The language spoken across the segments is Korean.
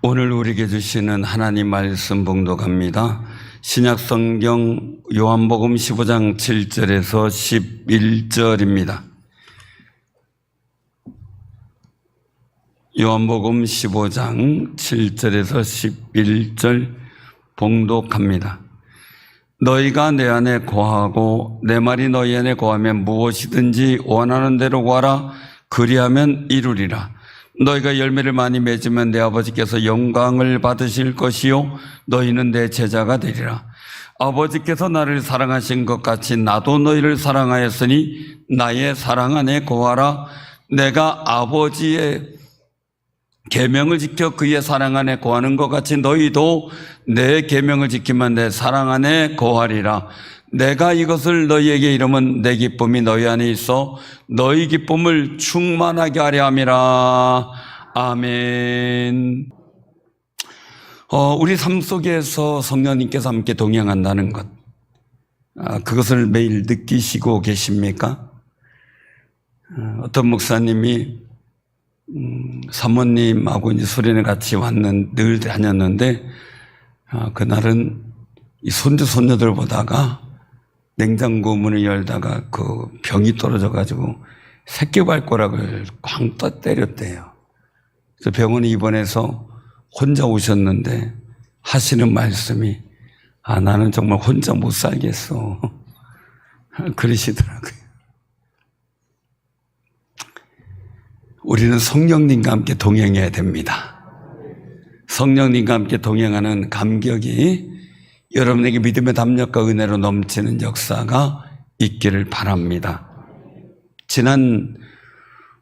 오늘 우리에게 주시는 하나님 말씀 봉독합니다. 신약성경 요한복음 15장 7절에서 11절입니다. 요한복음 15장 7절에서 11절 봉독합니다. 너희가 내 안에 거하고 내 말이 너희 안에 거하면 무엇이든지 원하는 대로 구하라. 그리하면 이루리라. 너희가 열매를 많이 맺으면 내 아버지께서 영광을 받으실 것이요 너희는 내 제자가 되리라. 아버지께서 나를 사랑하신 것 같이 나도 너희를 사랑하였으니 나의 사랑 안에 거하라. 내가 아버지의 계명을 지켜 그의 사랑 안에 거하는 것 같이 너희도 내 계명을 지키면 내 사랑 안에 거하리라. 내가 이것을 너희에게 이르면 내 기쁨이 너희 안에 있어 너희 기쁨을 충만하게 하려 함이라. 아멘. 우리 삶 속에서 성령님께서 함께 동행한다는 것, 그것을 매일 느끼시고 계십니까? 어떤 목사님이 사모님하고 이제 수련회 같이 늘 다녔는데, 그날은 이 손주들 보다가 냉장고 문을 열다가 그 병이 떨어져가지고 새끼발가락을 꽝 때렸대요. 그래서 병원에 입원해서 혼자 오셨는데 하시는 말씀이, 나는 정말 혼자 못 살겠어. 그러시더라고요. 우리는 성령님과 함께 동행해야 됩니다. 성령님과 함께 동행하는 감격이 여러분에게 믿음의 담력과 은혜로 넘치는 역사가 있기를 바랍니다. 지난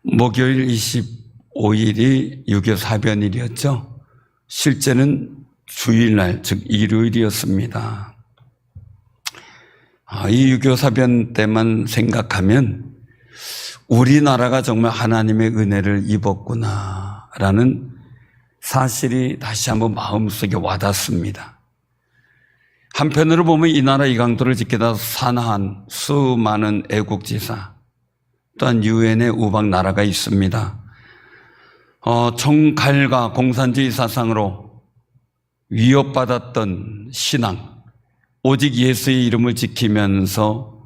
목요일 25일이 유교 사변일이었죠. 실제는 주일날, 즉 일요일이었습니다. 이 유교 사변 때만 생각하면 우리나라가 정말 하나님의 은혜를 입었구나라는 사실이 다시 한번 마음속에 와닿습니다. 한편으로 보면 이 나라 이 강도를 지키다 산한 수많은 애국지사, 또한 유엔의 우방 나라가 있습니다. 총칼과 공산주의 사상으로 위협받았던 신앙, 오직 예수의 이름을 지키면서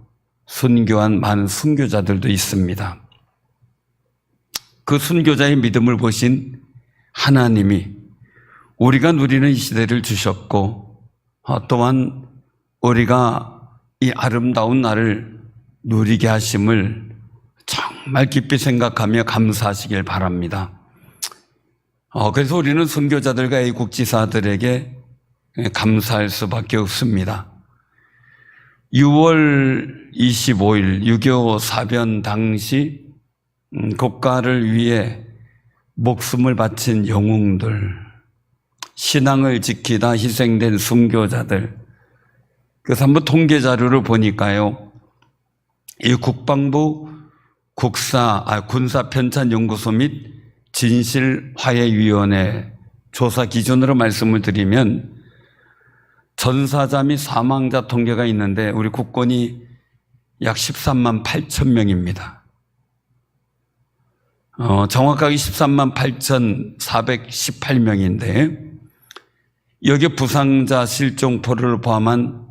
순교한 많은 순교자들도 있습니다. 그 순교자의 믿음을 보신 하나님이 우리가 누리는 이 시대를 주셨고, 또한 우리가 이 아름다운 날을 누리게 하심을 정말 깊이 생각하며 감사하시길 바랍니다. 그래서 우리는 선교자들과 애국지사들에게 감사할 수밖에 없습니다. 6월 25일 6.25 사변 당시 국가를 위해 목숨을 바친 영웅들, 신앙을 지키다 희생된 순교자들, 그래서 한번 통계 자료를 보니까요, 이 국방부 군사편찬연구소 및 진실화해위원회 조사 기준으로 말씀을 드리면 전사자 및 사망자 통계가 있는데 우리 국군이 약 13만 8천 명입니다. 정확하게 13만 8,418명인데 여기 부상자 실종포를 포함한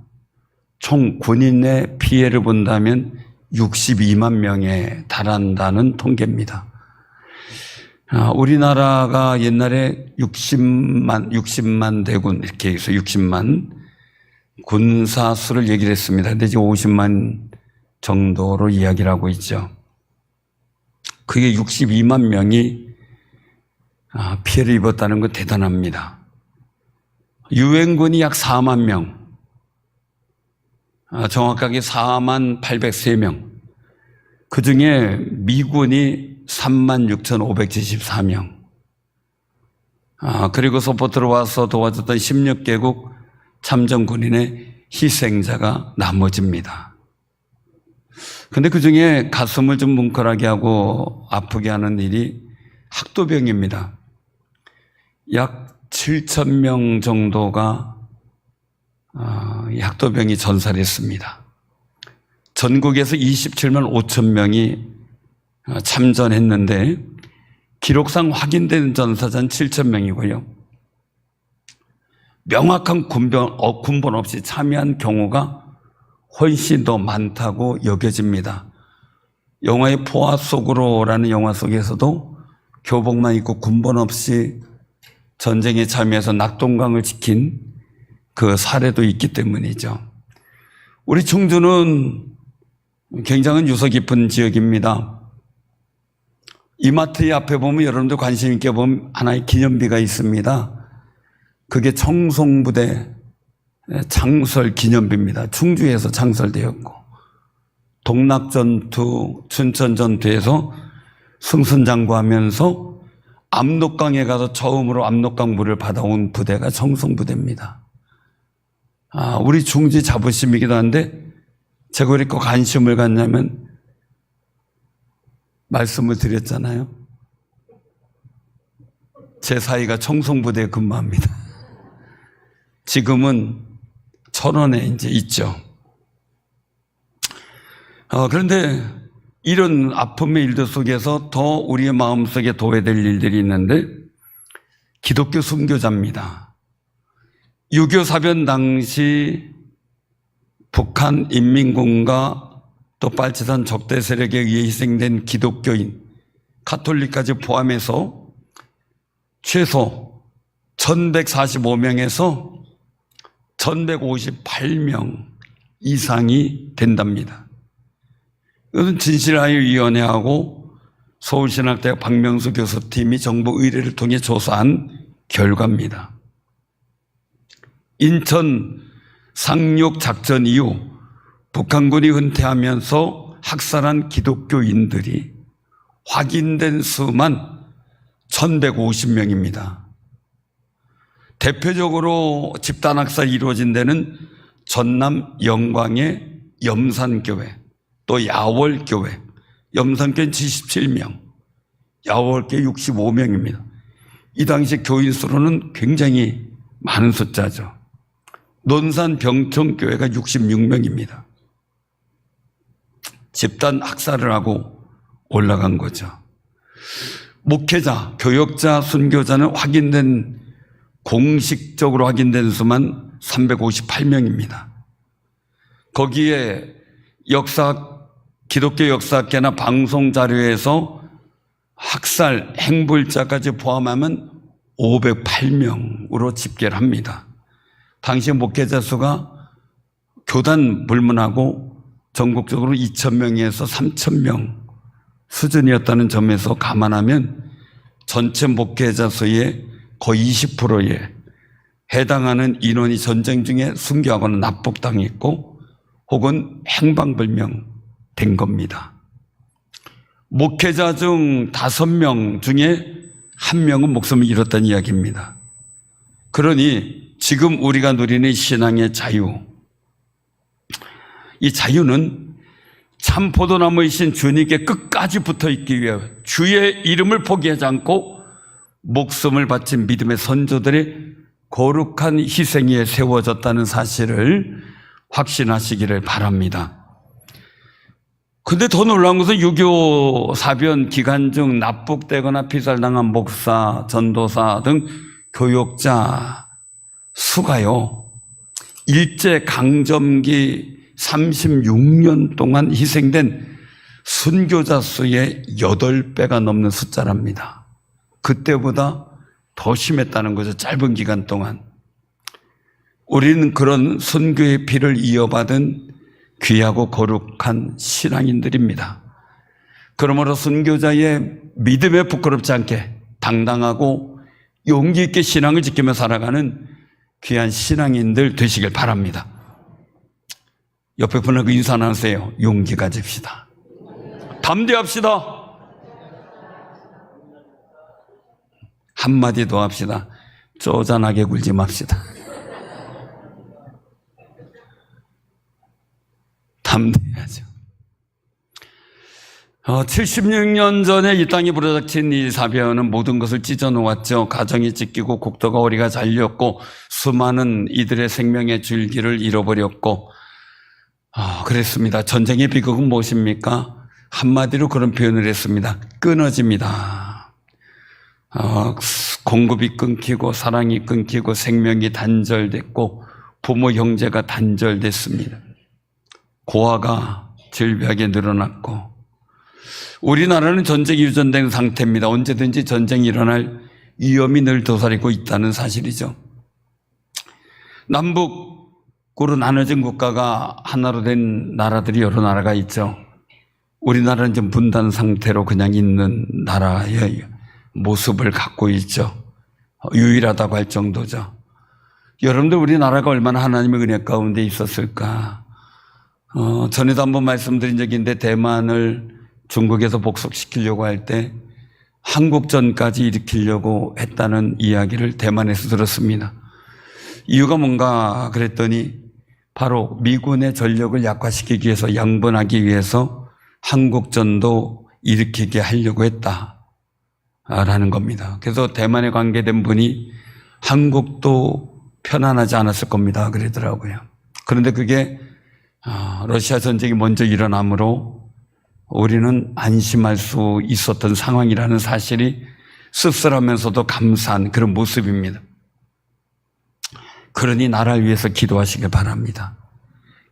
총 군인의 피해를 본다면 62만 명에 달한다는 통계입니다. 우리나라가 옛날에 60만 대군 이렇게 해서 60만 군사 수를 얘기를 했습니다. 근데 지금 50만 정도로 이야기를 하고 있죠. 그게 62만 명이 피해를 입었다는 건 대단합니다. 유엔군이 약 4만 명, 정확하게 4만 803명, 그 중에 미군이 3만 6,574명, 그리고 소포 들어와서 도와줬던 16개국 참전군인의 희생자가 나머지입니다. 그런데 그 중에 가슴을 좀 뭉클하게 하고 아프게 하는 일이 학도병입니다. 약 7,000명 정도가 학도병이 전사했습니다. 전국에서 27만 5천 명이 참전했는데 기록상 확인된 전사자는 7천 명이고요. 명확한 군번 없이 참여한 경우가 훨씬 더 많다고 여겨집니다. 영화의 포화 속으로라는 영화 속에서도 교복만 입고 군번 없이 전쟁에 참여해서 낙동강을 지킨 그 사례도 있기 때문이죠. 우리 충주는 굉장히 유서 깊은 지역입니다. 이마트 앞에 보면 여러분들 관심 있게 보면 하나의 기념비가 있습니다. 그게 청송부대 창설 기념비입니다. 충주에서 창설되었고 동락전투, 춘천전투에서 승승장구하면서 압록강에 가서 처음으로 압록강 물을 받아온 부대가 청송부대입니다. 우리 충주 자부심이기도 한데 제가 왜 이렇게 관심을 갖냐면 말씀을 드렸잖아요. 제 사이가 청송부대에 근무합니다. 지금은 천원에 이제 있죠. 그런데 이런 아픔의 일들 속에서 더 우리의 마음속에 도외될 일들이 있는데 기독교 순교자입니다. 6.25 사변 당시 북한 인민군과 또 빨치산 적대 세력에 의해 희생된 기독교인, 가톨릭까지 포함해서 최소 1145명에서 1158명 이상이 된답니다. 이것은 진실하여위원회하고 서울신학대학 박명수 교수팀이 정부 의뢰를 통해 조사한 결과입니다. 인천 상륙 작전 이후 북한군이 은퇴하면서 학살한 기독교인들이 확인된 수만 1150명입니다. 대표적으로 집단 학살이 이루어진 데는 전남 영광의 염산교회, 또 야월교회, 염산교회 77명, 야월교회 65명입니다. 이 당시 교인 수로는 굉장히 많은 숫자죠. 논산 병천교회가 66명입니다. 집단 학살을 하고 올라간 거죠. 목회자, 교역자, 순교자는 공식적으로 확인된 수만 358명입니다. 거기에 기독교 역사학계나 방송 자료에서 학살, 행불자까지 포함하면 508명으로 집계를 합니다. 당시 목회자 수가 교단 불문하고 전국적으로 2,000명에서 3,000명 수준이었다는 점에서 감안하면 전체 목회자 수의 거의 20%에 해당하는 인원이 전쟁 중에 순교하거나 납북당했고 혹은 행방불명 된 겁니다. 목회자 중 5명 중에 1명은 목숨을 잃었다는 이야기입니다. 그러니 지금 우리가 누리는 신앙의 자유, 이 자유는 참 포도나무이신 주님께 끝까지 붙어있기 위해 주의 이름을 포기하지 않고 목숨을 바친 믿음의 선조들의 거룩한 희생에 세워졌다는 사실을 확신하시기를 바랍니다. 근데 더 놀라운 것은 6.25 사변 기간 중 납북되거나 피살당한 목사, 전도사 등 교역자 수가요, 일제강점기 36년 동안 희생된 순교자 수의 8배가 넘는 숫자랍니다. 그때보다 더 심했다는 거죠. 짧은 기간 동안. 우리는 그런 순교의 피를 이어받은 귀하고 거룩한 신앙인들입니다. 그러므로 순교자의 믿음에 부끄럽지 않게 당당하고 용기 있게 신앙을 지키며 살아가는 귀한 신앙인들 되시길 바랍니다. 옆에 분하고 인사 나누세요. 용기 가집시다. 담대합시다. 한마디 더 합시다. 쪼잔하게 굴지 맙시다. 담대해야죠. 76년 전에 이 땅에 불어닥친 이 사변은 모든 것을 찢어놓았죠. 가정이 찢기고 국토가 허리가 잘렸고 수많은 이들의 생명의 줄기를 잃어버렸고 그랬습니다. 전쟁의 비극은 무엇입니까? 한마디로 그런 표현을 했습니다. 끊어집니다. 공급이 끊기고 사랑이 끊기고 생명이 단절됐고 부모 형제가 단절됐습니다. 고아가 질비하게 늘어났고 우리나라는 전쟁이 유전된 상태입니다. 언제든지 전쟁이 일어날 위험이 늘 도사리고 있다는 사실이죠. 남북으로 나눠진 국가가 하나로 된 나라들이 여러 나라가 있죠. 우리나라는 좀 분단 상태로 그냥 있는 나라의 모습을 갖고 있죠. 유일하다고 할 정도죠. 여러분들 우리나라가 얼마나 하나님의 은혜 가운데 있었을까. 전에도 한번 말씀드린 적이 있는데 대만을 중국에서 복속시키려고 할 때 한국전까지 일으키려고 했다는 이야기를 대만에서 들었습니다. 이유가 뭔가 그랬더니 바로 미군의 전력을 약화시키기 위해서 양분하기 위해서 한국전도 일으키게 하려고 했다라는 겁니다. 그래서 대만에 관계된 분이 한국도 편안하지 않았을 겁니다 그러더라고요. 그런데 그게 러시아 전쟁이 먼저 일어나므로 우리는 안심할 수 있었던 상황이라는 사실이 씁쓸하면서도 감사한 그런 모습입니다. 그러니 나라를 위해서 기도하시길 바랍니다.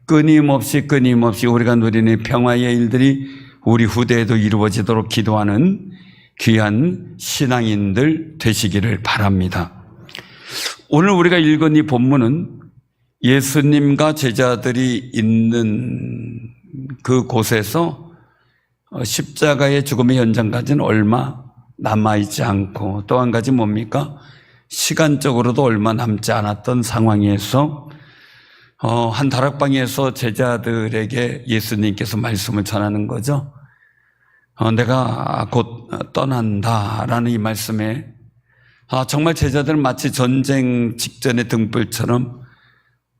끊임없이 우리가 누리는 평화의 일들이 우리 후대에도 이루어지도록 기도하는 귀한 신앙인들 되시기를 바랍니다. 오늘 우리가 읽은 이 본문은 예수님과 제자들이 있는 그 곳에서 십자가의 죽음의 현장까지는 얼마 남아있지 않고 또 한 가지 뭡니까? 시간적으로도 얼마 남지 않았던 상황에서 한 다락방에서 제자들에게 예수님께서 말씀을 전하는 거죠. 내가 곧 떠난다라는 이 말씀에 정말 제자들은 마치 전쟁 직전의 등불처럼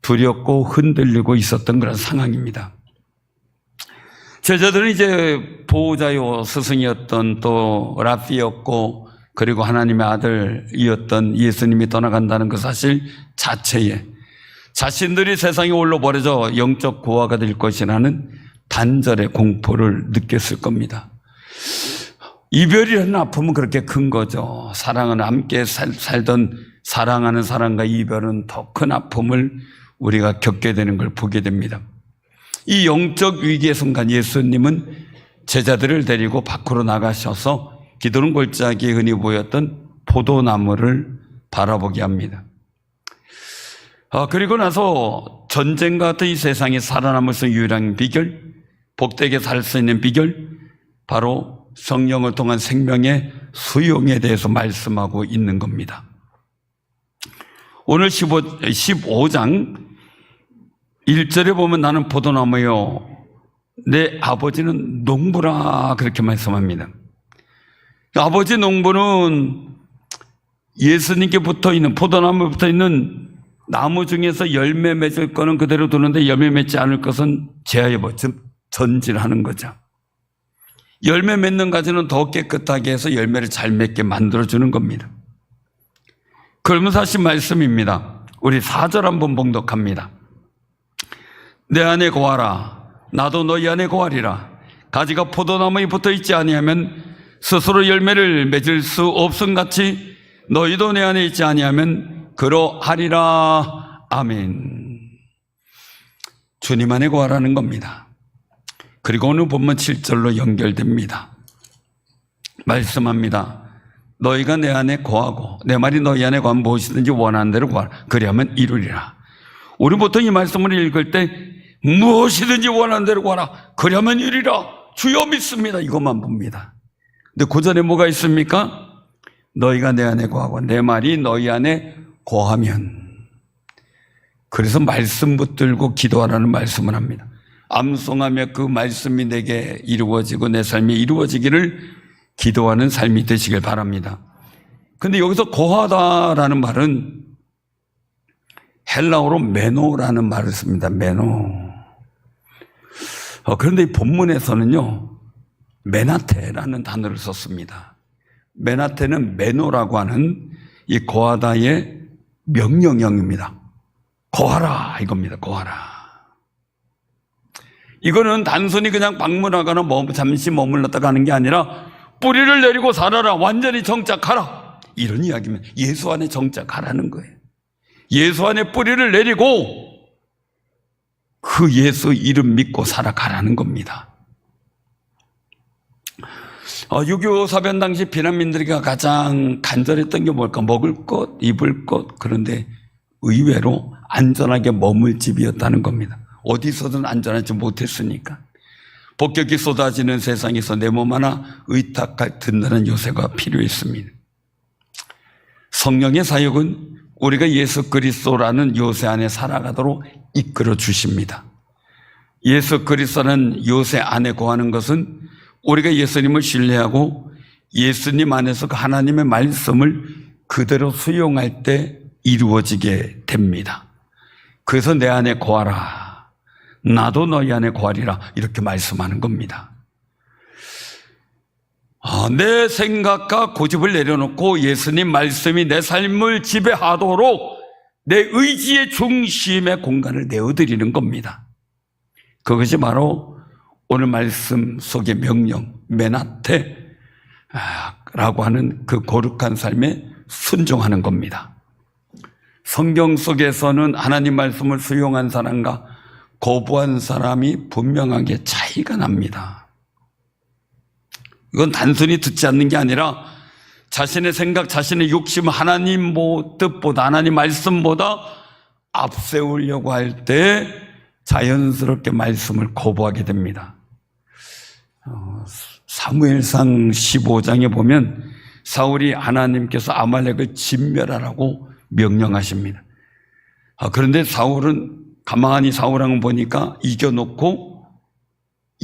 두렵고 흔들리고 있었던 그런 상황입니다. 제자들은 이제 보호자요 스승이었던 또 랍비였고 그리고 하나님의 아들이었던 예수님이 떠나간다는 그 사실 자체에 자신들이 세상에 홀로 버려져 영적 고아가 될 것이라는 단절의 공포를 느꼈을 겁니다. 이별이라는 아픔은 그렇게 큰 거죠. 사랑은 함께 살던 사랑하는 사람과 이별은 더 큰 아픔을 우리가 겪게 되는 걸 보게 됩니다. 이 영적 위기의 순간 예수님은 제자들을 데리고 밖으로 나가셔서 기도는 골짜기에 흔히 보였던 포도나무를 바라보게 합니다. 그리고 나서 전쟁과 같은 이 세상에 살아남을 수 있는 유일한 비결, 복되게 살 수 있는 비결, 바로 성령을 통한 생명의 수용에 대해서 말씀하고 있는 겁니다. 오늘 15장 1절에 보면 나는 포도나무요 내 아버지는 농부라 그렇게 말씀합니다. 아버지 농부는 예수님께 붙어있는 포도나무에 붙어있는 나무 중에서 열매 맺을 거는 그대로 두는데 열매 맺지 않을 것은 제하여 전진하는 거죠. 열매 맺는 가지는 더 깨끗하게 해서 열매를 잘 맺게 만들어주는 겁니다. 그러면서 하신 말씀입니다. 우리 4절 한번 봉독합니다. 내 안에 거하라 나도 너희 안에 거하리라. 가지가 포도나무에 붙어있지 아니하면 스스로 열매를 맺을 수 없음같이 너희도 내 안에 있지 아니하면 그러하리라. 아멘. 주님 안에 거하라는 겁니다. 그리고 오늘 본문 7절로 연결됩니다. 말씀합니다. 너희가 내 안에 거하고 내 말이 너희 안에 거하면 무엇이든지 원하는 대로 구하라. 그리하면 이루리라. 우리 보통 이 말씀을 읽을 때 무엇이든지 원하는 대로 구하라. 그리하면 이루리라. 주여 믿습니다. 이것만 봅니다. 근데 그 전에 뭐가 있습니까? 너희가 내 안에 거하고 내 말이 너희 안에 거하면. 그래서 말씀 붙들고 기도하라는 말씀을 합니다. 암송하며 그 말씀이 내게 이루어지고 내 삶이 이루어지기를 기도하는 삶이 되시길 바랍니다. 근데 여기서 거하다라는 말은 헬라어로 메노라는 말을 씁니다. 메노. 그런데 이 본문에서는요, 메나테라는 단어를 썼습니다. 메나테는 메노라고 하는 이 거하다의 명령형입니다. 거하라 이겁니다. 거하라. 이거는 단순히 그냥 방문하거나 잠시 머물렀다 가는 게 아니라 뿌리를 내리고 살아라. 완전히 정착하라. 이런 이야기면 예수 안에 정착하라는 거예요. 예수 안에 뿌리를 내리고 그 예수 이름 믿고 살아가라는 겁니다. 6.25 사변 당시 피난민들에게 가장 간절했던 게 뭘까? 먹을 것, 입을 것. 그런데 의외로 안전하게 머물 집이었다는 겁니다. 어디서든 안전하지 못했으니까. 폭격이 쏟아지는 세상에서 내 몸 하나 의탁할 든든한 요새가 필요했습니다. 성령의 사역은 우리가 예수 그리스도라는 요새 안에 살아가도록 이끌어 주십니다. 예수 그리스도라는 요새 안에 거하는 것은 우리가 예수님을 신뢰하고 예수님 안에서 그 하나님의 말씀을 그대로 수용할 때 이루어지게 됩니다. 그래서 내 안에 거하라. 나도 너희 안에 거하리라. 이렇게 말씀하는 겁니다. 내 생각과 고집을 내려놓고 예수님 말씀이 내 삶을 지배하도록 내 의지의 중심의 공간을 내어드리는 겁니다. 그것이 바로 오늘 말씀 속의 명령, 메나테라고 하는 그 거룩한 삶에 순종하는 겁니다. 성경 속에서는 하나님 말씀을 수용한 사람과 거부한 사람이 분명하게 차이가 납니다. 이건 단순히 듣지 않는 게 아니라 자신의 생각, 자신의 욕심, 하나님 뜻보다, 하나님 말씀보다 앞세우려고 할 때 자연스럽게 말씀을 거부하게 됩니다. 사무엘상 15장에 보면 사울이 하나님께서 아말렉을 진멸하라고 명령하십니다. 그런데 사울은 가만히 사울왕을 보니까 이겨놓고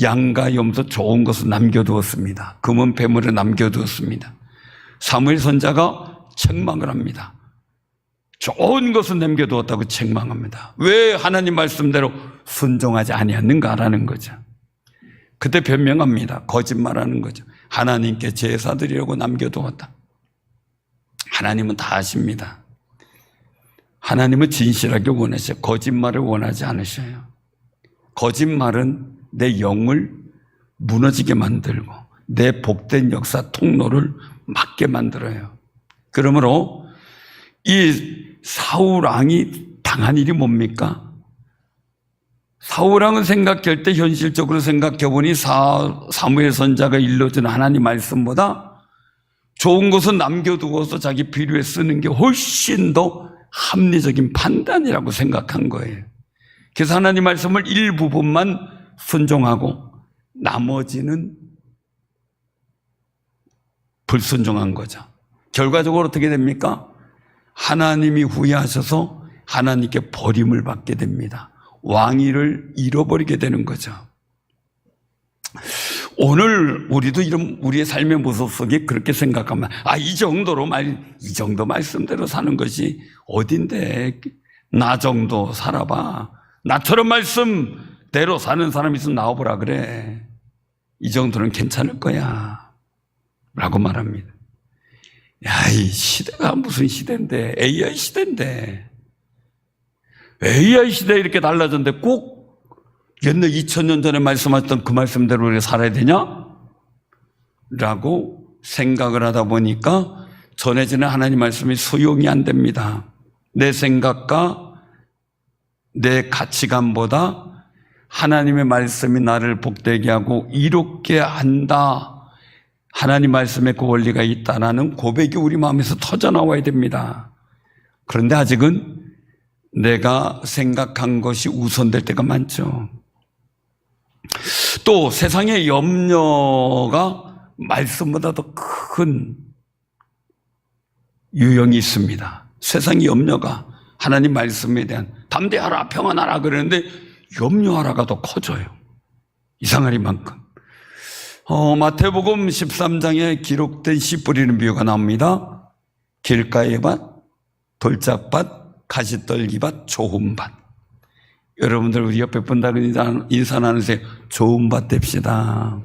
양과 염소 좋은 것을 남겨두었습니다. 금은 배물을 남겨두었습니다. 사무엘 선자가 책망을 합니다. 좋은 것을 남겨두었다고 책망합니다. 왜 하나님 말씀대로 순종하지 아니었는가라는 거죠. 그때 변명합니다. 거짓말하는 거죠. 하나님께 제사 드리려고 남겨두었다. 하나님은 다 아십니다. 하나님은 진실하게 원하셔요. 거짓말을 원하지 않으셔요. 거짓말은 내 영을 무너지게 만들고 내 복된 역사 통로를 막게 만들어요. 그러므로 이 사울왕이 당한 일이 뭡니까? 사울왕은 생각할 때 현실적으로 생각해 보니 사무엘 선자가 일러준 하나님 말씀보다 좋은 것은 남겨두어서 자기 필요에 쓰는 게 훨씬 더 합리적인 판단이라고 생각한 거예요. 그래서 하나님 말씀을 일부분만 순종하고 나머지는 불순종한 거죠. 결과적으로 어떻게 됩니까? 하나님이 후회하셔서 하나님께 버림을 받게 됩니다. 왕위를 잃어버리게 되는 거죠. 오늘 우리도 이런 우리의 삶의 모습 속에 그렇게 생각하면 이 정도 말씀대로 사는 것이 어딘데 나 정도 살아봐. 나처럼 말씀대로 사는 사람이 있으면 나와보라 그래. 이 정도는 괜찮을 거야 라고 말합니다. 이 시대가 무슨 시대인데, AI 시대인데, AI 시대에 이렇게 달라졌는데 꼭 옛날 2000년 전에 말씀하셨던 그 말씀대로 우리가 살아야 되냐? 라고 생각을 하다 보니까 전해지는 하나님 말씀이 수용이 안 됩니다. 내 생각과 내 가치관보다 하나님의 말씀이 나를 복되게 하고 이롭게 한다. 하나님 말씀에 그 원리가 있다라는 고백이 우리 마음에서 터져나와야 됩니다. 그런데 아직은 내가 생각한 것이 우선될 때가 많죠. 또 세상의 염려가 말씀보다 더 큰 유형이 있습니다. 세상의 염려가 하나님 말씀에 대한 담대하라 평안하라 그러는데 염려하라가 더 커져요. 이상하리만큼. 마태복음 13장에 기록된 씨 뿌리는 비유가 나옵니다. 길가의 밭, 돌짝밭, 가시떨기밭, 좋은 밭. 여러분들 우리 옆에 분들은 인사 나누세요. 좋은 밭 됩시다.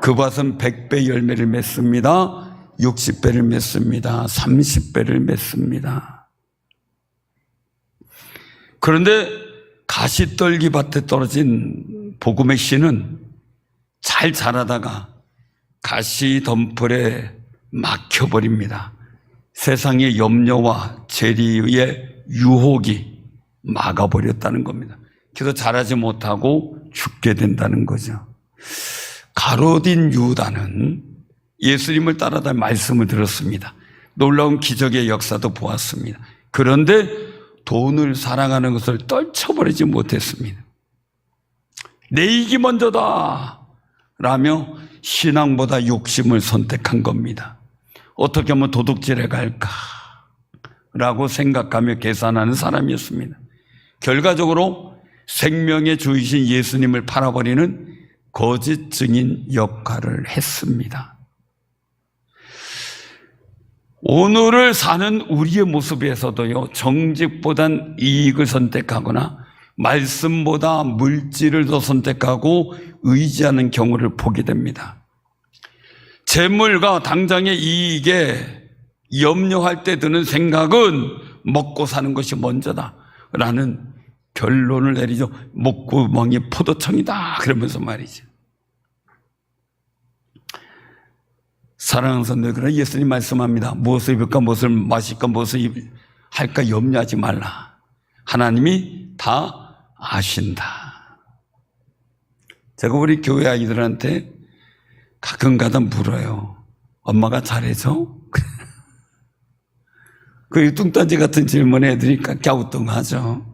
그 밭은 100배 열매를 맺습니다. 60배를 맺습니다. 30배를 맺습니다. 그런데 가시떨기 밭에 떨어진 복음의 씨는 잘 자라다가 가시 덤불에 막혀버립니다. 세상의 염려와 재리의 유혹이 막아버렸다는 겁니다. 그래서 자라지 못하고 죽게 된다는 거죠. 가롯인 유다는 예수님을 따라다 말씀을 들었습니다. 놀라운 기적의 역사도 보았습니다. 그런데 돈을 사랑하는 것을 떨쳐버리지 못했습니다. 내 이익이 먼저다 라며 신앙보다 욕심을 선택한 겁니다. 어떻게 하면 도둑질해 갈까 라고 생각하며 계산하는 사람이었습니다. 결과적으로 생명의 주이신 예수님을 팔아버리는 거짓 증인 역할을 했습니다. 오늘을 사는 우리의 모습에서도요, 정직보단 이익을 선택하거나 말씀보다 물질을 더 선택하고 의지하는 경우를 보게 됩니다. 재물과 당장의 이익에 염려할 때 드는 생각은 먹고 사는 것이 먼저다라는 결론을 내리죠. 목구멍이 포도청이다 그러면서 말이죠. 사랑하는 성도들, 예수님 말씀합니다. 무엇을 입을까, 무엇을 마실까, 무엇을 할까 염려하지 말라. 하나님이 다 아신다. 제가 우리 교회 아이들한테 가끔가다 물어요. 엄마가 잘해줘? 그 뚱딴지 같은 질문 애들이 갸우뚱하죠.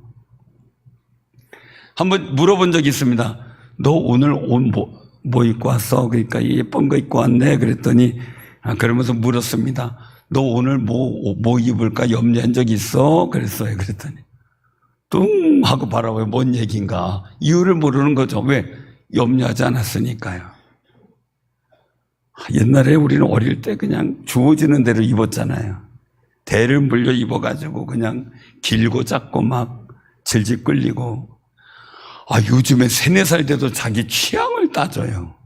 한번 물어본 적이 있습니다. 너 오늘 옷 뭐 입고 왔어? 그러니까 예쁜 거 입고 왔네. 그랬더니 그러면서 물었습니다. 너 오늘 뭐 입을까 염려한 적 있어? 그랬어요. 그랬더니 뚱 하고 바라봐요. 뭔 얘기인가? 이유를 모르는 거죠. 왜? 염려하지 않았으니까요. 옛날에 우리는 어릴 때 그냥 주어지는 대로 입었잖아요. 대를 물려 입어가지고 그냥 길고 작고 막 질질 끌리고. 요즘에 3, 4살 돼도 자기 취향을 따져요.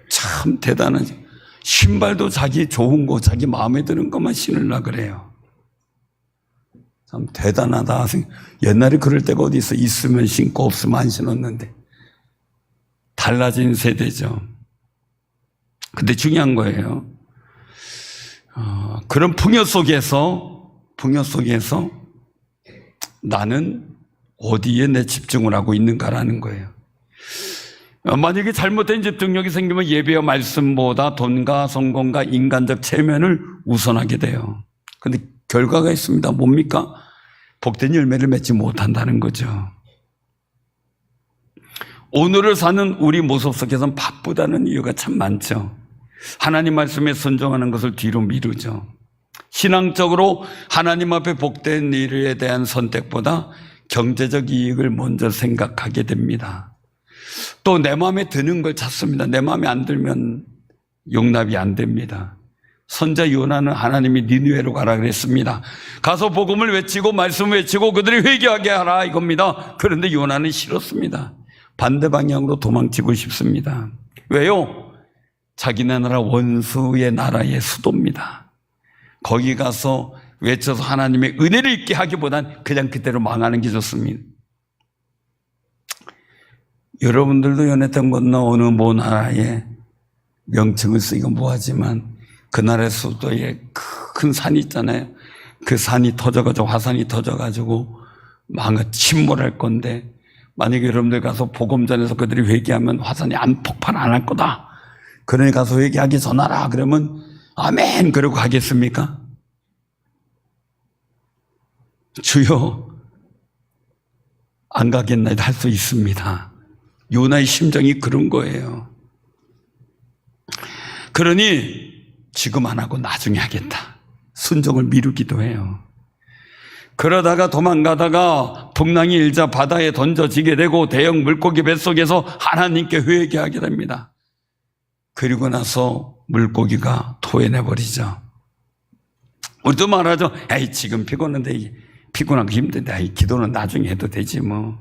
참 대단하죠. 신발도 자기 좋은 거, 자기 마음에 드는 것만 신으려고 그래요. 참 대단하다. 옛날에 그럴 때가 어디 있어. 있으면 신고 없으면 안 신었는데. 달라진 세대죠. 근데 중요한 거예요. 그런 풍요 속에서 나는 어디에 내 집중을 하고 있는가라는 거예요. 만약에 잘못된 집중력이 생기면 예배와 말씀보다 돈과 성공과 인간적 체면을 우선하게 돼요. 그런데 결과가 있습니다. 뭡니까? 복된 열매를 맺지 못한다는 거죠. 오늘을 사는 우리 모습 속에서는 바쁘다는 이유가 참 많죠. 하나님 말씀에 순종하는 것을 뒤로 미루죠. 신앙적으로 하나님 앞에 복된 일에 대한 선택보다 경제적 이익을 먼저 생각하게 됩니다. 또 내 마음에 드는 걸 찾습니다. 내 마음에 안 들면 용납이 안 됩니다. 선자 요나는 하나님이 니느웨로 가라 그랬습니다. 가서 복음을 외치고 말씀을 외치고 그들이 회개하게 하라 이겁니다. 그런데 요나는 싫었습니다. 반대 방향으로 도망치고 싶습니다. 왜요? 자기네 나라 원수의 나라의 수도입니다. 거기 가서 외쳐서 하나님의 은혜를 잊게 하기보단 그냥 그대로 망하는 게 좋습니다. 여러분들도 연회탕 건너 어느 모 나라에 명칭을 쓰기가 뭐하지만 그 나라의 수도에 큰 산이 있잖아요. 그 산이 터져가지고 화산이 터져가지고 침몰할 건데 만약에 여러분들 가서 복음 전해서 그들이 회개하면 화산이 폭발 안 할 거다. 그러니 가서 회개하기 전하라. 그러면 아멘 그러고 가겠습니까? 주여 안 가겠나이다 할 수 있습니다. 요나의 심정이 그런 거예요. 그러니 지금 안 하고 나중에 하겠다. 순종을 미루기도 해요. 그러다가 도망가다가 풍랑이 일자 바다에 던져지게 되고 대형 물고기 뱃속에서 하나님께 회개하게 됩니다. 그리고 나서 물고기가 토해내버리죠. 우리도 말하죠. 에이 지금 피곤한데 피곤하고 힘든데 에이 기도는 나중에 해도 되지 뭐.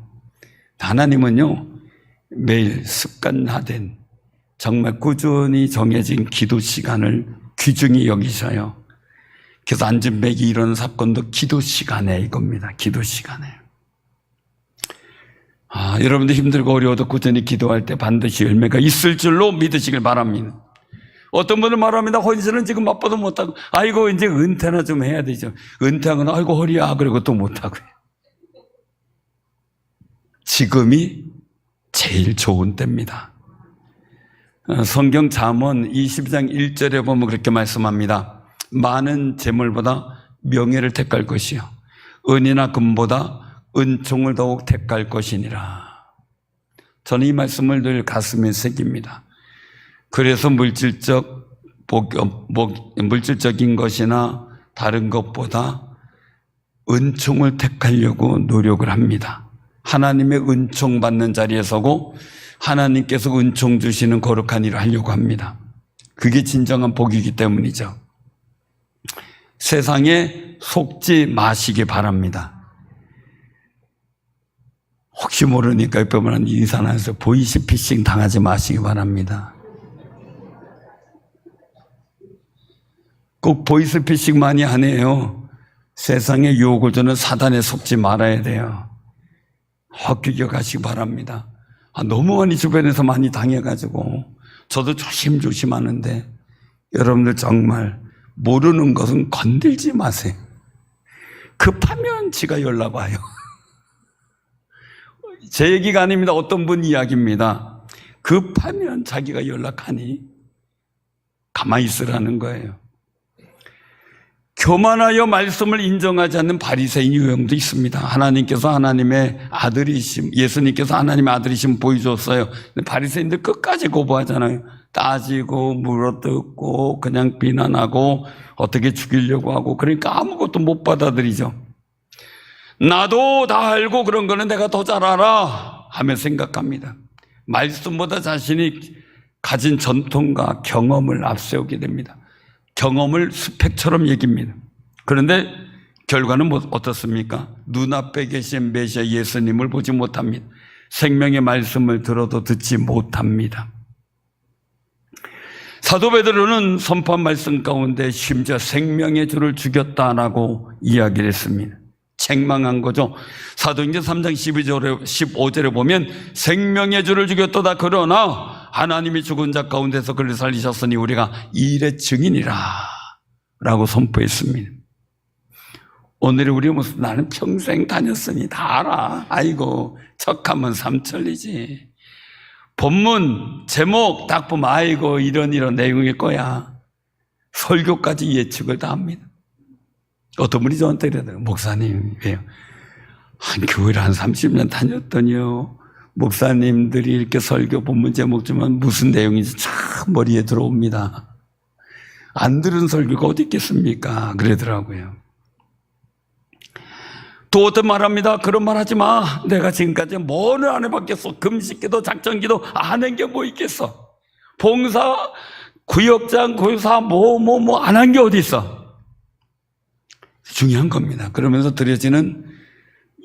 하나님은요 매일 습관화된 정말 꾸준히 정해진 기도 시간을 귀중히 여기셔요. 그래서 안진뱅이 이런 사건도 기도 시간에 이겁니다. 기도 시간에. 여러분들 힘들고 어려워도 꾸준히 기도할 때 반드시 열매가 있을 줄로 믿으시길 바랍니다. 어떤 분은 말합니다. 헌신은 지금 바빠도 못하고, 아이고, 이제 은퇴나 좀 해야 되죠. 은퇴하거나, 아이고, 허리야. 그리고 또 못하고요. 지금이 제일 좋은 때입니다. 성경 잠언 22장 1절에 보면 그렇게 말씀합니다. 많은 재물보다 명예를 택할 것이요, 은이나 금보다 은총을 더욱 택할 것이니라. 저는 이 말씀을 늘 가슴에 새깁니다. 그래서 물질적인 것이나 다른 것보다 은총을 택하려고 노력을 합니다. 하나님의 은총 받는 자리에 서고 하나님께서 은총 주시는 거룩한 일을 하려고 합니다. 그게 진정한 복이기 때문이죠. 세상에 속지 마시기 바랍니다. 혹시 모르니까 옆에 보면 인사나서 보이스피싱 당하지 마시기 바랍니다. 꼭 보이스피싱만이 아니에요. 세상에 유혹을 주는 사단에 속지 말아야 돼요. 헛기겨 가시기 바랍니다. 너무 많이 주변에서 많이 당해가지고 저도 조심조심하는데, 여러분들 정말 모르는 것은 건들지 마세요. 급하면 지가 연락 와요. 제 얘기가 아닙니다. 어떤 분 이야기입니다. 급하면 자기가 연락하니 가만히 있으라는 거예요. 교만하여 말씀을 인정하지 않는 바리새인 유형도 있습니다. 하나님께서 하나님의 아들이심, 예수님께서 하나님의 아들이심 보여줬어요. 근데 바리새인들 끝까지 거부하잖아요. 따지고 물어뜯고 그냥 비난하고 어떻게 죽이려고 하고, 그러니까 아무것도 못 받아들이죠. 나도 다 알고 그런 거는 내가 더 잘 알아 하며 생각합니다. 말씀보다 자신이 가진 전통과 경험을 앞세우게 됩니다. 경험을 스펙처럼 얘기합니다. 그런데 결과는 어떻습니까? 눈앞에 계신 메시아 예수님을 보지 못합니다. 생명의 말씀을 들어도 듣지 못합니다. 사도 베드로는 선포한 말씀 가운데 심지어 생명의 주를 죽였다라고 이야기를 했습니다. 책망한 거죠. 사도행전 3장 15절에 보면 생명의 주를 죽였도다. 그러나 하나님이 죽은 자 가운데서 그를 살리셨으니 우리가 이 일의 증인이라 라고 선포했습니다. 오늘의 우리 모습, 나는 평생 다녔으니 다 알아. 아이고, 척하면 삼천리지. 본문 제목 딱 보면 아이고 이런 내용일 거야. 설교까지 예측을 다 합니다. 어떤 분이 저한테 이러더라고요. 목사님, 왜요? 교회를 한 30년 다녔더니요, 목사님들이 이렇게 설교 본문 제목 주면 무슨 내용인지 참 머리에 들어옵니다. 안 들은 설교가 어디 있겠습니까? 그러더라고요. 또 어떤 말합니다. 그런 말 하지 마. 내가 지금까지 뭐를 안 해봤겠어. 금식기도 작전기도 안 한 게 뭐 있겠어. 봉사, 구역장, 고사 뭐 안 한 게 어디 있어. 중요한 겁니다. 그러면서 들려지는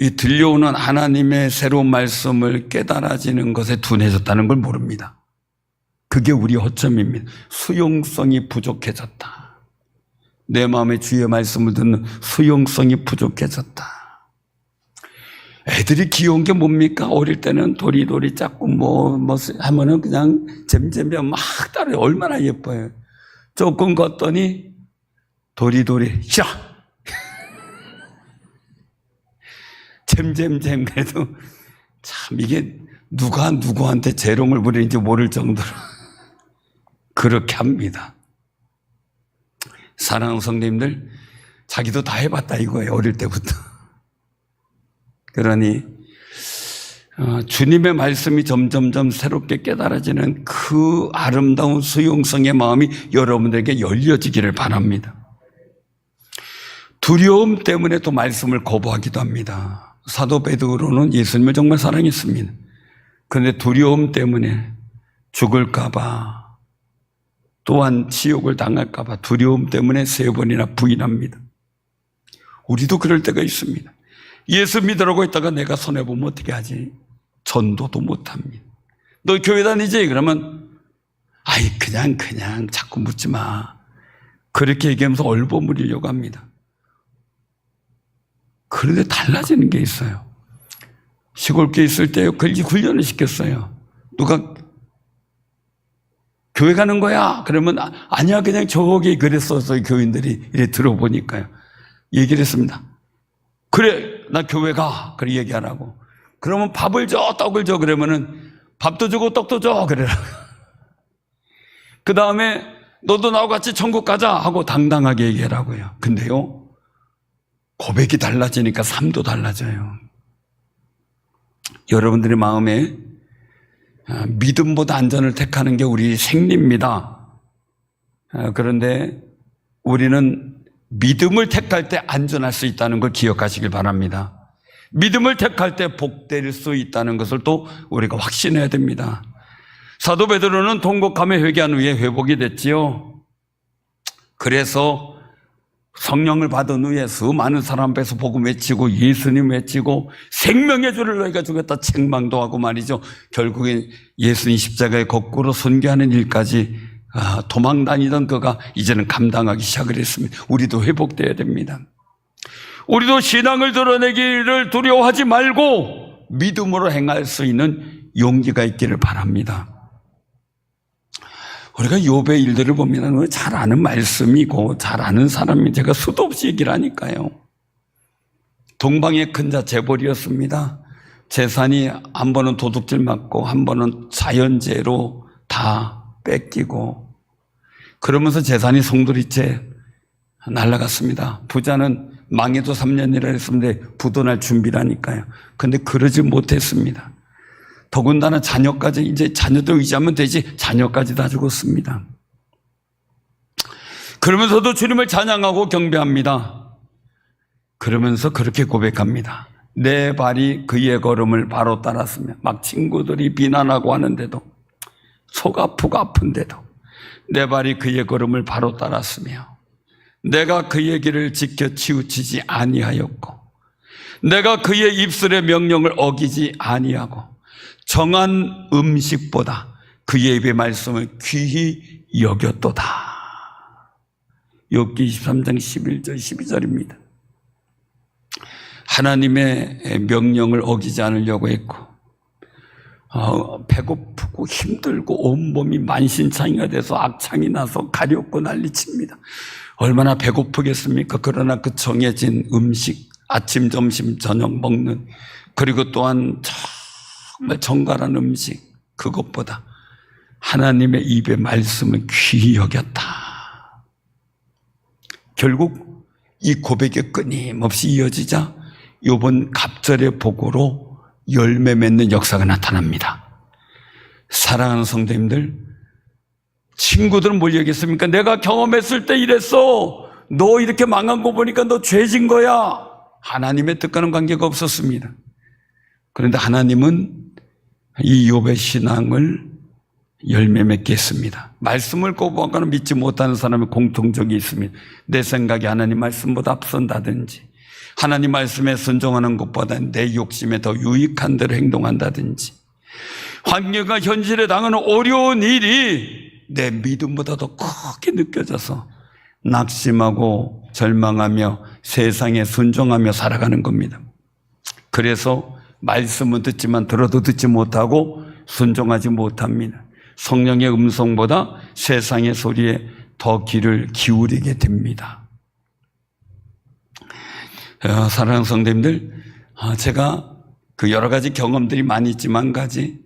이 들려오는 하나님의 새로운 말씀을 깨달아지는 것에 둔해졌다는 걸 모릅니다. 그게 우리 허점입니다. 수용성이 부족해졌다. 내 마음에 주의 말씀을 듣는 수용성이 부족해졌다. 애들이 귀여운 게 뭡니까? 어릴 때는 도리도리 짝고 뭐 하면은 그냥 잼잼이 막 따라요. 얼마나 예뻐요. 조금 걷더니 도리도리 야! 잼잼잼. 그래도 참 이게 누가 누구한테 재롱을 부리는지 모를 정도로 그렇게 합니다. 사랑하는 성도님들, 자기도 다 해봤다 이거예요. 어릴 때부터. 그러니 주님의 말씀이 점점점 새롭게 깨달아지는 그 아름다운 수용성의 마음이 여러분들에게 열려지기를 바랍니다. 두려움 때문에 또 말씀을 거부하기도 합니다. 사도 베드로는 예수님을 정말 사랑했습니다. 그런데 두려움 때문에 죽을까 봐, 또한 지옥을 당할까 봐 두려움 때문에 3번이나 부인합니다. 우리도 그럴 때가 있습니다. 예수 믿으라고 했다가 내가 손해보면 어떻게 하지? 전도도 못합니다. 너 교회 다니지? 그러면 아이 그냥 자꾸 묻지 마. 그렇게 얘기하면서 얼버무리려고 합니다. 그런데 달라지는 게 있어요. 시골교회 있을 때 글지 훈련을 시켰어요. 누가 교회 가는 거야. 그러면 아니야, 그냥 저기 그랬어서 교인들이 이래 들어보니까요. 얘기를 했습니다. 그래, 나 교회 가. 그래 얘기하라고. 그러면 밥을 줘, 떡을 줘. 그러면은 밥도 주고 떡도 줘. 그래라. 그 다음에 너도 나하고 같이 천국 가자 하고 당당하게 얘기하라고요. 근데요, 고백이 달라지니까 삶도 달라져요. 여러분들의 마음에 믿음보다 안전을 택하는 게 우리 생리입니다. 그런데 우리는 믿음을 택할 때 안전할 수 있다는 걸 기억하시길 바랍니다. 믿음을 택할 때 복될 수 있다는 것을 또 우리가 확신해야 됩니다. 사도 베드로는 통곡하며 회개한 후에 회복이 됐지요. 그래서 성령을 받은 후에 수많은 사람 앞에서 복음 외치고 예수님 외치고 생명의 주를 너희가 죽였다 책망도 하고 말이죠. 결국엔 예수님 십자가에 거꾸로 순교하는 일까지 도망 다니던 그가 이제는 감당하기 시작을 했습니다. 우리도 회복돼야 됩니다. 우리도 신앙을 드러내기를 두려워하지 말고 믿음으로 행할 수 있는 용기가 있기를 바랍니다. 우리가 욥의 일들을 보면 잘 아는 말씀이고 잘 아는 사람이 제가 수도 없이 얘기를 하니까요. 동방의 큰 자 재벌이었습니다. 재산이 한 번은 도둑질 맞고 한 번은 자연재해로 다 뺏기고 그러면서 재산이 송두리째 날아갔습니다. 부자는 망해도 3년이라 했었는데 부도날 준비라니까요. 근데 그러지 못했습니다. 더군다나 자녀까지, 이제 자녀도 의지하면 되지, 자녀까지 다 죽었습니다. 그러면서도 주님을 찬양하고 경배합니다. 그러면서 그렇게 고백합니다. 내 발이 그의 걸음을 바로 따랐으며, 막 친구들이 비난하고 하는데도, 속 아프고 아픈데도 내 발이 그의 걸음을 바로 따랐으며, 내가 그의 길을 지켜 치우치지 아니하였고, 내가 그의 입술의 명령을 어기지 아니하고, 정한 음식보다 그의 입의 말씀을 귀히 여겼도다. 욥기 23장 11절 12절입니다. 하나님의 명령을 어기지 않으려고 했고 배고프고 힘들고 온몸이 만신창이가 돼서 악창이 나서 가렵고 난리칩니다. 얼마나 배고프겠습니까? 그러나 그 정해진 음식, 아침, 점심, 저녁 먹는, 그리고 또한 정말 정갈한 음식, 그것보다 하나님의 입의 말씀을 귀히 여겼다. 결국 이 고백이 끊임없이 이어지자 욥은 갑절의 복으로 열매 맺는 역사가 나타납니다. 사랑하는 성도님들, 친구들은 뭘 얘기했습니까? 내가 경험했을 때 이랬어. 너 이렇게 망한 거 보니까 너 죄진 거야. 하나님의 뜻과는 관계가 없었습니다. 그런데 하나님은 이 욥의 신앙을 열매 맺게 했습니다. 말씀을 거부하거나 믿지 못하는 사람의 공통적이 있습니다. 내 생각이 하나님 말씀보다 앞선다든지, 하나님 말씀에 순종하는 것보다 내 욕심에 더 유익한 대로 행동한다든지, 환경과 현실에 당하는 어려운 일이 내 믿음보다 더 크게 느껴져서 낙심하고 절망하며 세상에 순종하며 살아가는 겁니다. 그래서 말씀은 듣지만 들어도 듣지 못하고 순종하지 못합니다. 성령의 음성보다 세상의 소리에 더 귀를 기울이게 됩니다. 사랑하는 성도님들, 제가 그 여러 가지 경험들이 많이 있지만 한 가지,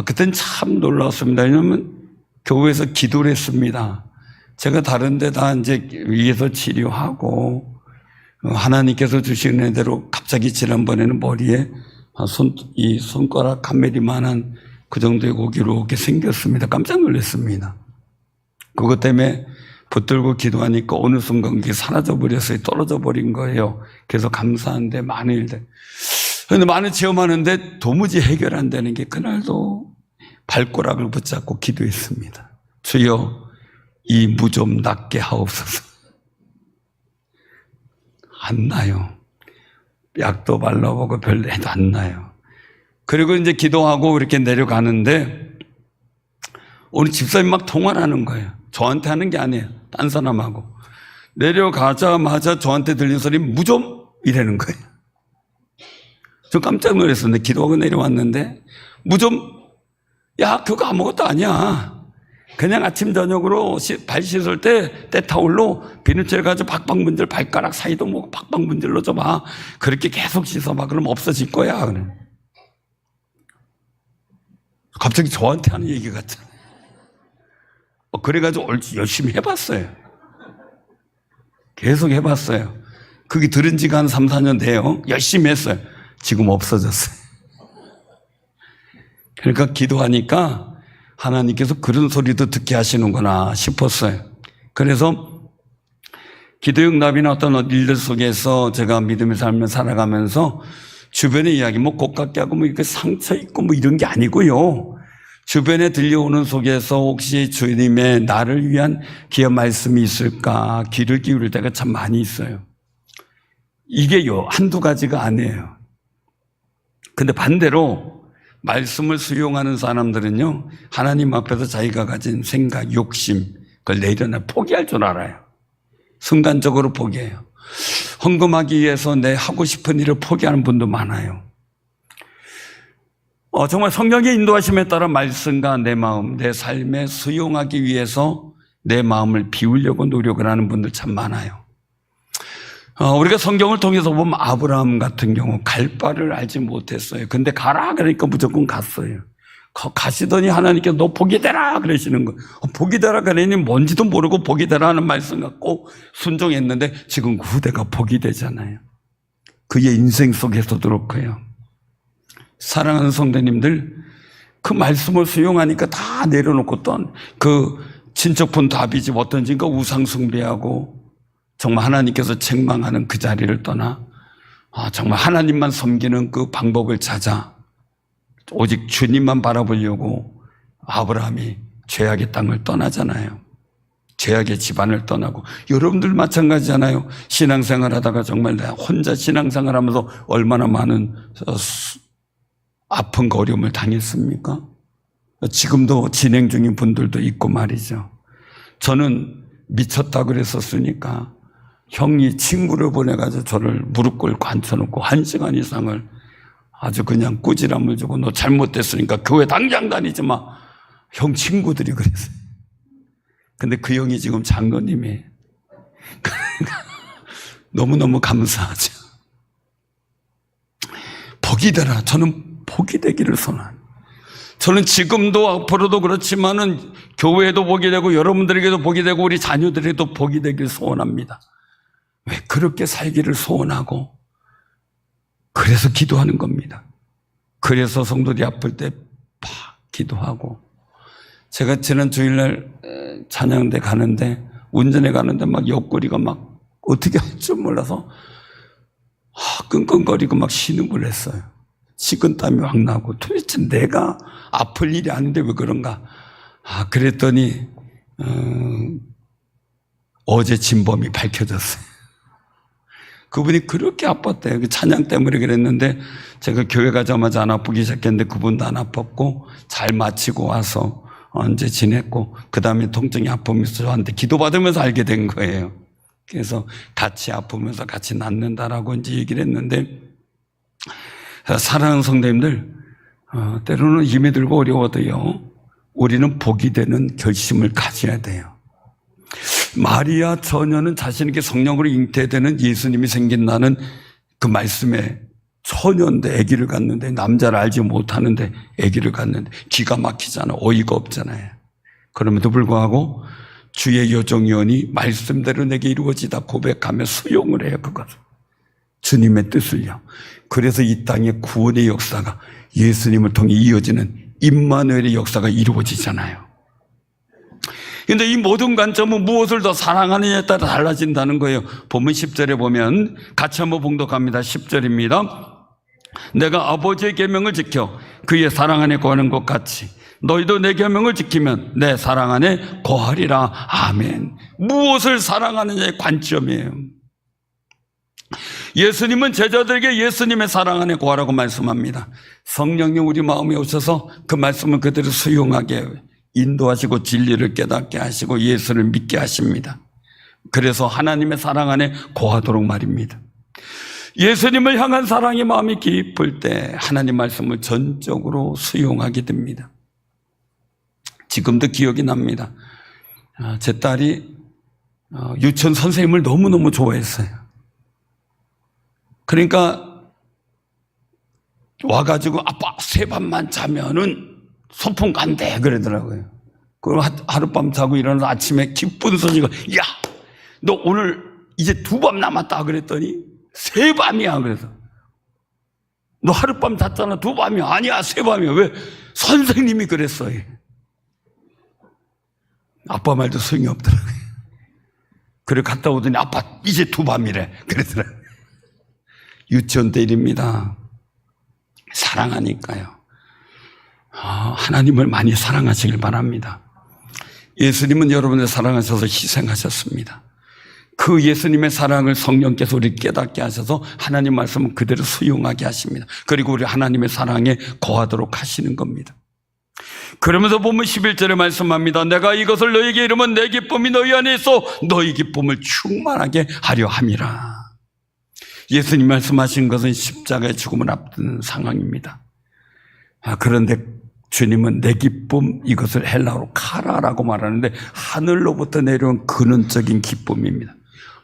그땐 참 놀라웠습니다. 왜냐하면 교회에서 기도를 했습니다. 제가 다른 데 다 이제 위에서 치료하고 하나님께서 주시는 은혜대로 갑자기 지난번에는 머리에 이 손가락 한 마디만한 그 정도의 고기로 이렇게 생겼습니다. 깜짝 놀랐습니다. 그것 때문에 붙들고 기도하니까 어느 순간 그게 사라져 버렸어요. 떨어져 버린 거예요. 그래서 감사한데 많은 일들. 그런데 많은 체험하는데 도무지 해결 안 되는 게, 그날도 발가락을 붙잡고 기도했습니다. 주여, 이 무 좀 낫게 하옵소서. 안 나요. 약도 발라보고 별로 해도 안 나요. 그리고 이제 기도하고 이렇게 내려가는데 오늘 집사님 막 통화를 하는 거예요. 저한테 하는 게 아니에요. 딴 사람하고. 내려가자마자 저한테 들린 소리 무 좀 이러는 거예요. 저 깜짝 놀랐었는데, 기도하고 내려왔는데 무 좀, 야, 그거 아무것도 아니야. 그냥 아침 저녁으로 발 씻을 때 때타올로 비누칠 가지고 박박문질 발가락 사이도 뭐 박박문질러 줘봐. 그렇게 계속 씻어봐. 그럼 없어질 거야. 그래. 갑자기 저한테 하는 얘기 같잖아요. 그래가지고 열심히 해봤어요. 계속 해봤어요. 그게 들은 지가 한 3, 4년 돼요. 열심히 했어요. 지금 없어졌어요. 그러니까 기도하니까 하나님께서 그런 소리도 듣게 하시는구나 싶었어요. 그래서 기도 응답이나 어떤 일들 속에서 제가 믿음의 삶을 살아가면서 주변의 이야기, 뭐 고깝게 하고 뭐 이렇게 상처 있고 뭐 이런 게 아니고요. 주변에 들려오는 속에서 혹시 주님의 나를 위한 귀한 말씀이 있을까 귀를 기울일 때가 참 많이 있어요. 이게요, 한두 가지가 아니에요. 근데 반대로 말씀을 수용하는 사람들은요, 하나님 앞에서 자기가 가진 생각, 욕심, 그걸 내려놔 포기할 줄 알아요. 순간적으로 포기해요. 헌금하기 위해서 내 하고 싶은 일을 포기하는 분도 많아요. 정말 성령의 인도하심에 따라 말씀과 내 마음, 내 삶에 수용하기 위해서 내 마음을 비우려고 노력을 하는 분들 참 많아요. 우리가 성경을 통해서 보면 아브라함 같은 경우 갈 바를 알지 못했어요. 근데 가라 그러니까 무조건 갔어요. 가시더니 하나님께서 너 복이 되라 그러시는 거예요. 복이 되라 그러니 뭔지도 모르고 복이 되라 하는 말씀 갖고 순종했는데 지금 그 후대가 복이 되잖아요. 그의 인생 속에서도 그렇고요. 사랑하는 성도님들, 그 말씀을 수용하니까 다 내려놓고 또 그 친척분 다비집 어떤지가 우상 숭배하고 정말 하나님께서 책망하는 그 자리를 떠나 정말 하나님만 섬기는 그 방법을 찾아 오직 주님만 바라보려고 아브라함이 죄악의 땅을 떠나잖아요. 죄악의 집안을 떠나고 여러분들 마찬가지잖아요. 신앙생활 하다가 정말 내가 혼자 신앙생활 하면서 얼마나 많은 아픈 어려움을 당했습니까? 지금도 진행 중인 분들도 있고 말이죠. 저는 미쳤다 그랬었으니까 형이 친구를 보내가지고 저를 무릎 꿇고 앉혀놓고 1시간 이상을 아주 그냥 꾸지람을 주고 너 잘못됐으니까 교회 당장 다니지 마. 형 친구들이 그랬어요. 근데 그 형이 지금 장로님이에요. 그러니까 너무너무 감사하죠. 복이 되라. 저는 복이 되기를 소원합니다. 저는 지금도 앞으로도 그렇지만은 교회에도 복이 되고 여러분들에게도 복이 되고 우리 자녀들에게도 복이 되기를 소원합니다. 왜 그렇게 살기를 소원하고 그래서 기도하는 겁니다. 그래서 성도들이 아플 때 팍 기도하고 제가 지난 주일날 찬양대 가는데 운전해 가는데 막 옆구리가 막 어떻게 할 줄 몰라서 끙끙거리고 막 신음을 했어요. 식은땀이 확 나고 도대체 내가 아플 일이 아닌데 왜 그런가? 그랬더니 어제 진범이 밝혀졌어요. 그분이 그렇게 아팠대요. 그 찬양 때문에 그랬는데 제가 교회 가자마자 안 아프기 시작했는데 그분도 안 아팠고 잘 마치고 와서 언제 지냈고 그 다음에 통증이 아프면서 저한테 기도받으면서 알게 된 거예요. 그래서 같이 아프면서 같이 낫는다라고 이제 얘기를 했는데 사랑하는 성도님들, 때로는 힘이 들고 어려워도요, 우리는 복이 되는 결심을 가져야 돼요. 마리아 처녀는 자신에게 성령으로 잉태되는 예수님이 생긴다는 그 말씀에 처녀인데 아기를 갖는데 남자를 알지 못하는데 아기를 갖는데 기가 막히잖아. 어이가 없잖아요. 그럼에도 불구하고 주의 여종이오니 말씀대로 내게 이루어지다 고백하며 수용을 해요. 그것을. 주님의 뜻을요. 그래서 이 땅의 구원의 역사가 예수님을 통해 이어지는 임마누엘의 역사가 이루어지잖아요. 그런데 이 모든 관점은 무엇을 더 사랑하느냐에 따라 달라진다는 거예요. 본문 10절에 보면 같이 한번 봉독합니다. 10절입니다. 내가 아버지의 계명을 지켜 그의 사랑 안에 거하는 것 같이 너희도 내 계명을 지키면 내 사랑 안에 거하리라. 아멘. 무엇을 사랑하느냐의 관점이에요. 예수님은 제자들에게 예수님의 사랑 안에 거하라고 말씀합니다. 성령이 우리 마음에 오셔서 그 말씀을 그대로 수용하게 인도하시고 진리를 깨닫게 하시고 예수를 믿게 하십니다. 그래서 하나님의 사랑 안에 거하도록 말입니다. 예수님을 향한 사랑의 마음이 깊을 때 하나님 말씀을 전적으로 수용하게 됩니다. 지금도 기억이 납니다. 제 딸이 유치원 선생님을 너무너무 좋아했어요. 그러니까 와가지고 아빠 새 밤만 자면은 소풍 간대 그러더라고요. 그리고 하룻밤 자고 일어나서 아침에 기쁜 소식을, 야, 너 오늘 이제 2밤 남았다 그랬더니 새 밤이야. 그래서 너 하룻밤 잤잖아. 2밤이야. 아니야, 새 밤이야. 왜? 선생님이 그랬어요. 아빠 말도 소용이 없더라고요. 그래 갔다 오더니 아빠 이제 2밤이래 그러더라고요. 유치원 때 일입니다. 사랑하니까요. 하나님을 많이 사랑하시길 바랍니다. 예수님은 여러분을 사랑하셔서 희생하셨습니다. 그 예수님의 사랑을 성령께서 우리 깨닫게 하셔서 하나님 말씀은 그대로 수용하게 하십니다. 그리고 우리 하나님의 사랑에 거하도록 하시는 겁니다. 그러면서 보면 11절에 말씀합니다. 내가 이것을 너희에게 이르면 내 기쁨이 너희 안에 있어 너희 기쁨을 충만하게 하려 함이라. 예수님 말씀하신 것은 십자가의 죽음을 앞둔 상황입니다. 그런데 주님은 내 기쁨, 이것을 헬라어로 카라라고 말하는데 하늘로부터 내려온 근원적인 기쁨입니다.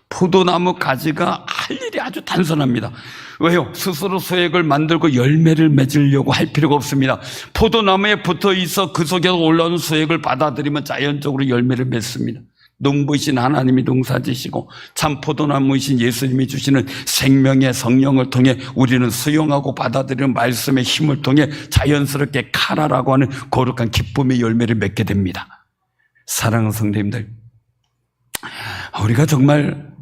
포도나무 가지가 할 일이 아주 단순합니다. 왜요? 스스로 수액을 만들고 열매를 맺으려고 할 필요가 없습니다. 포도나무에 붙어 있어 그 속에서 올라오는 수액을 받아들이면 자연적으로 열매를 맺습니다. 농부이신 하나님이 농사지시고 참 포도나무이신 예수님이 주시는 생명의 성령을 통해 우리는 수용하고 받아들이는 말씀의 힘을 통해 자연스럽게 카라라고 하는 거룩한 기쁨의 열매를 맺게 됩니다. 사랑하는 성도님들, 우리가 정말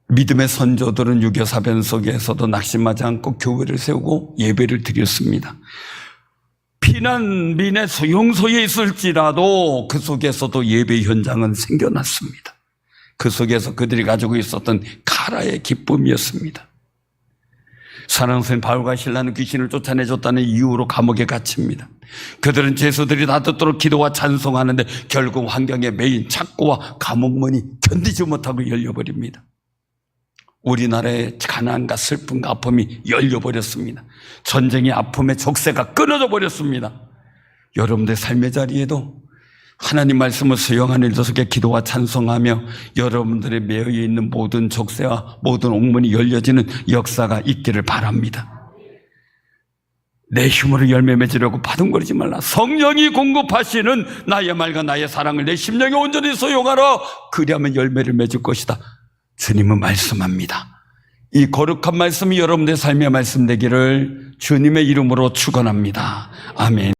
믿음의 선조들은 유교사변 속에서도 낙심하지 않고 교회를 세우고 예배를 드렸습니다. 피난민의 소용소에 있을지라도 그 속에서도 예배 현장은 생겨났습니다. 그 속에서 그들이 가지고 있었던 카라의 기쁨이었습니다. 사랑하는 선생님, 바울과 실라는 귀신을 쫓아내줬다는 이유로 감옥에 갇힙니다. 그들은 죄수들이 다 듣도록 기도와 찬송하는데 결국 환경에 매인 착고와 감옥문이 견디지 못하고 열려버립니다. 우리나라의 가난과 슬픔과 아픔이 열려버렸습니다. 전쟁의 아픔의 족쇄가 끊어져 버렸습니다. 여러분들의 삶의 자리에도 하나님 말씀을 수용하는 일 속에 기도와 찬송하며 여러분들의 매여 있는 모든 족쇄와 모든 옥문이 열려지는 역사가 있기를 바랍니다. 내 힘으로 열매 맺으려고 바둥거리지 말라. 성령이 공급하시는 나의 말과 나의 사랑을 내 심령에 온전히 수용하라. 그리하면 열매를 맺을 것이다. 주님은 말씀합니다. 이 거룩한 말씀이 여러분들의 삶의 말씀 되기를 주님의 이름으로 축원합니다. 아멘.